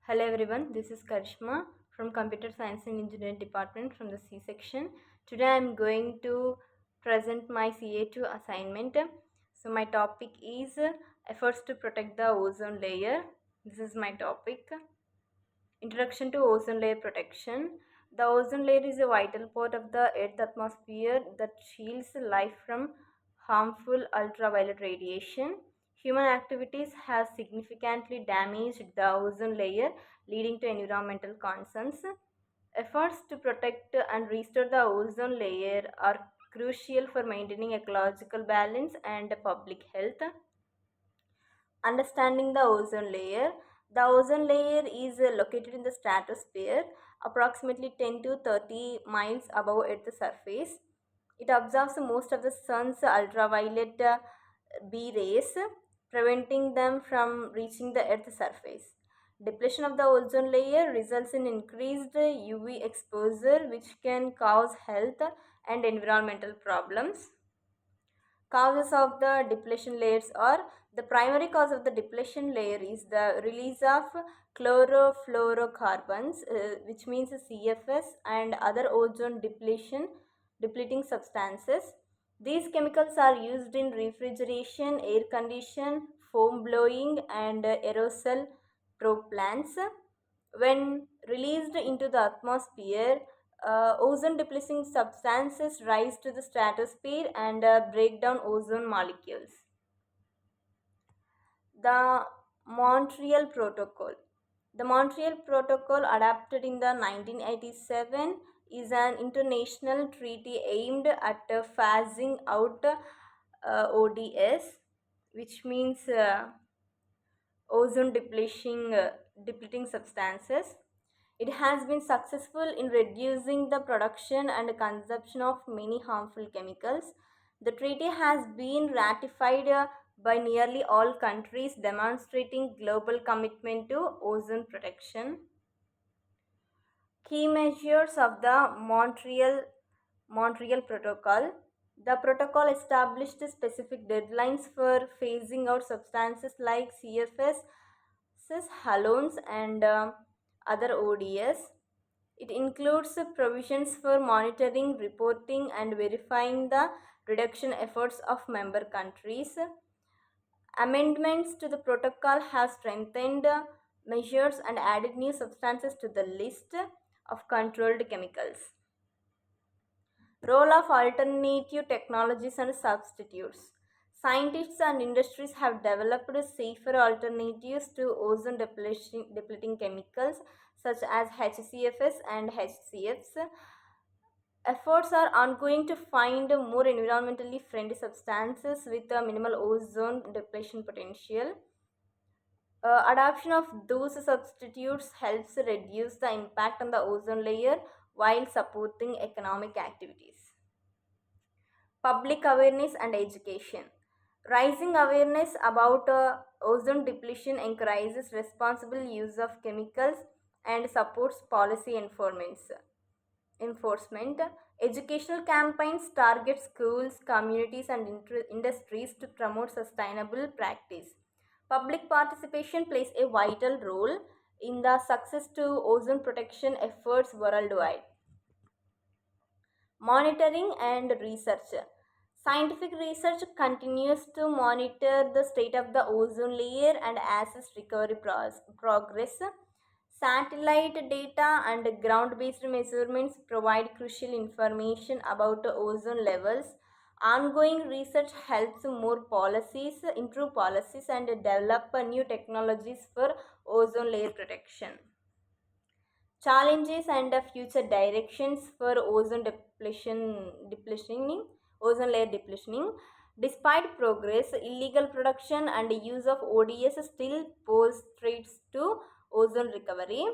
Hello everyone, this is Karishma from Computer Science and Engineering Department from the C section. Today I am going to present my CA2 assignment. So my topic is efforts to protect the ozone layer. This is my topic. Introduction to ozone layer protection. The ozone layer is a vital part of the Earth's atmosphere that shields life from harmful ultraviolet radiation. Human activities have significantly damaged the ozone layer, leading to environmental concerns. Efforts to protect and restore the ozone layer are crucial for maintaining ecological balance and public health. Understanding the ozone layer. The ozone layer is located in the stratosphere, approximately 10 to 30 miles above Earth's surface. It absorbs most of the sun's ultraviolet B rays, preventing them from reaching the Earth's surface. Depletion of the ozone layer results in increased UV exposure, which can cause health and environmental problems. Causes of the depletion layers are the primary cause of the depletion layer is the release of chlorofluorocarbons, which means CFS, and other ozone depleting substances. These chemicals are used in refrigeration, air condition, foam blowing, and aerosol plants. When released into the atmosphere, ozone depleting substances rise to the stratosphere and break down ozone molecules. The Montreal Protocol. The Montreal Protocol, adopted in the 1987, is an international treaty aimed at phasing out ODS, which means ozone depleting substances. It has been successful in reducing the production and consumption of many harmful chemicals. The treaty has been ratified by nearly all countries, demonstrating global commitment to ozone protection. Key measures of the Montreal Protocol. The protocol established specific deadlines for phasing out substances like CFS, halogens, and other ODS. It includes provisions for monitoring, reporting, and verifying the reduction efforts of member countries. Amendments to the protocol have strengthened measures and added new substances to the list of controlled chemicals. Role of alternative technologies and substitutes. Scientists and industries have developed safer alternatives to ozone depleting chemicals such as HCFS and HCFs. Efforts are ongoing to find more environmentally friendly substances with a minimal ozone depletion potential. Adoption of those substitutes helps reduce the impact on the ozone layer while supporting economic activities. Public awareness and education. Rising awareness about ozone depletion encourages responsible use of chemicals and supports policy enforcement. Educational campaigns target schools, communities, and industries to promote sustainable practice. Public participation plays a vital role in the success to ozone protection efforts worldwide. Monitoring and research. Scientific research continues to monitor the state of the ozone layer and assess recovery progress. Satellite data and ground based measurements provide crucial information about ozone levels. Ongoing research helps improve policies, and develop new technologies for ozone layer protection. Challenges and future directions for ozone layer depletion. Despite progress, illegal production and use of ODS still pose threats to ozone recovery.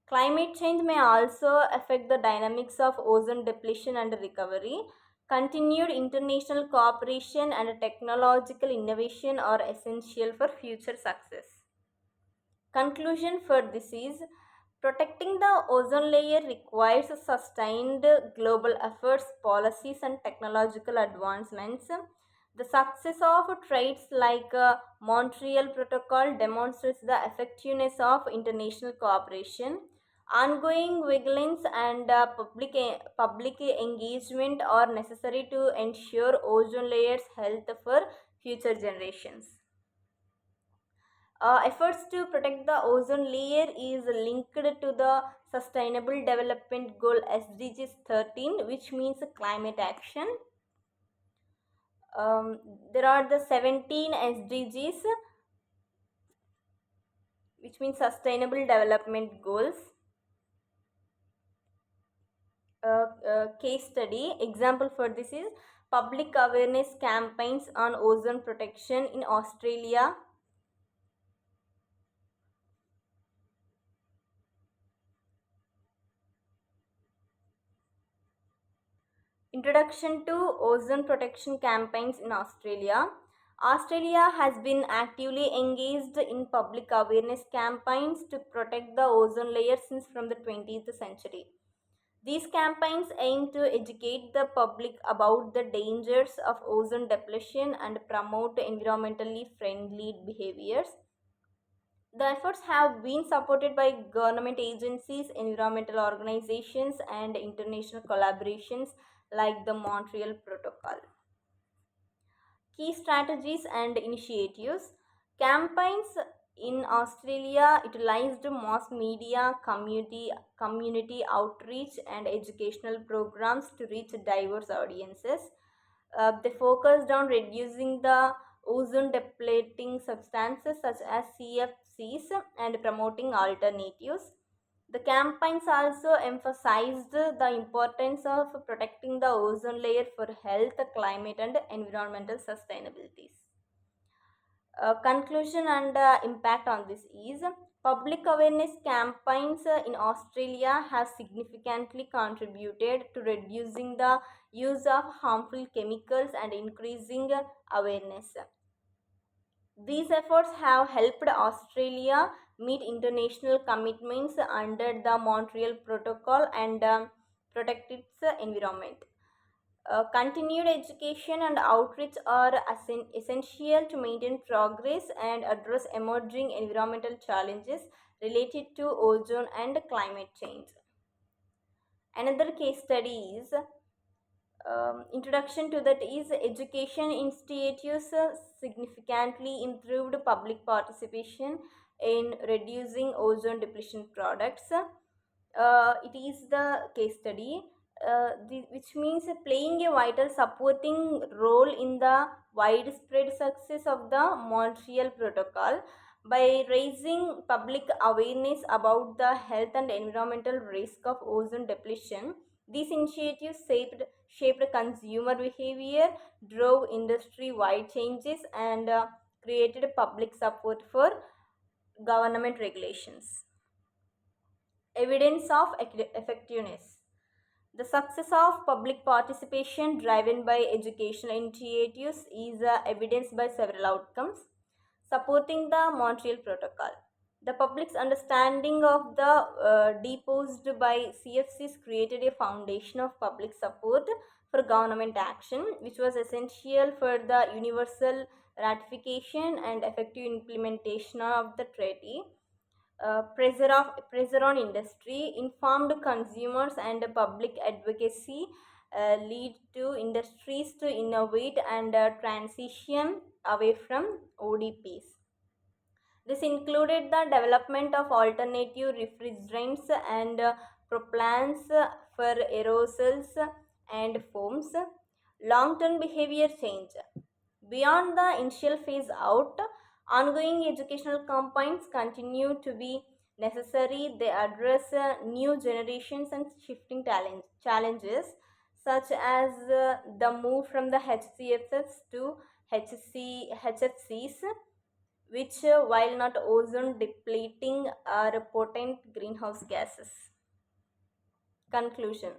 Climate change may also affect the dynamics of ozone depletion and recovery. Continued international cooperation and technological innovation are essential for future success. Conclusion for this is protecting the ozone layer requires sustained global efforts, policies, and technological advancements. The success of traits like Montreal Protocol demonstrates the effectiveness of international cooperation. Ongoing vigilance and public engagement are necessary to ensure ozone layer's health for future generations. Efforts to protect the ozone layer is linked to the Sustainable Development Goal SDGs 13, which means climate action. Um, there are the 17 SDGs, which means Sustainable Development Goals. Case study example for this is public awareness campaigns on ozone protection in Australia. Introduction to ozone protection campaigns in Australia. Australia has been actively engaged in public awareness campaigns to protect the ozone layer since from the 20th century. These campaigns aim to educate the public about the dangers of ozone depletion and promote environmentally friendly behaviors. The efforts have been supported by government agencies, environmental organizations, and international collaborations like the Montreal Protocol. Key strategies and initiatives. Campaigns in Australia utilized mass media, community outreach, and educational programs to reach diverse audiences. They focused on reducing the ozone depleting substances such as CFCs and promoting alternatives. The campaigns also emphasized the importance of protecting the ozone layer for health, climate, and environmental sustainability. Conclusion and impact on this is public awareness campaigns in Australia have significantly contributed to reducing the use of harmful chemicals and increasing awareness. These efforts have helped Australia meet international commitments under the Montreal Protocol and protect its environment. Continued education and outreach are essential to maintain progress and address emerging environmental challenges related to ozone and climate change. Another case study is introduction to that is education institutes significantly improved public participation in reducing ozone depletion products. It is the case study, which means playing a vital supporting role in the widespread success of the Montreal Protocol by raising public awareness about the health and environmental risk of ozone depletion. These initiatives shaped consumer behavior, drove industry wide changes, and created public support for government regulations. Evidence of effectiveness. The success of public participation driven by educational initiatives is evidenced by several outcomes supporting the Montreal Protocol. The public's understanding of the deposed by CFCs created a foundation of public support for government action, which was essential for the universal ratification and effective implementation of the treaty. Pressure on industry, informed consumers, and public advocacy lead to industries to innovate and transition away from ODPs. This included the development of alternative refrigerants and propellants for aerosols and foams. Long term behavior change. Beyond the initial phase out, ongoing educational campaigns continue to be necessary. They address new generations and shifting challenges, such as the move from the HCFS to HFCs, which, while not ozone depleting, are potent greenhouse gases. Conclusion.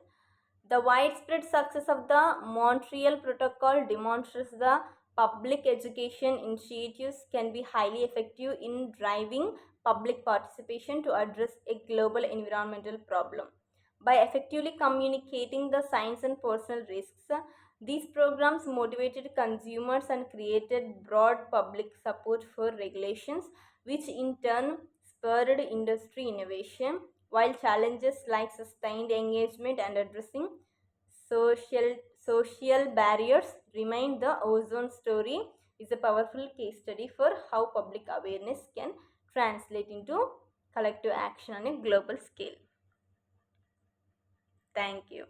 The widespread success of the Montreal Protocol demonstrates the public education initiatives can be highly effective in driving public participation to address a global environmental problem. By effectively communicating the science and personal risks, These programs motivated consumers and created broad public support for regulations, which in turn spurred industry innovation, while challenges like sustained engagement and addressing social, social barriers remain. The ozone story is a powerful case study for how public awareness can translate into collective action on a global scale. Thank you.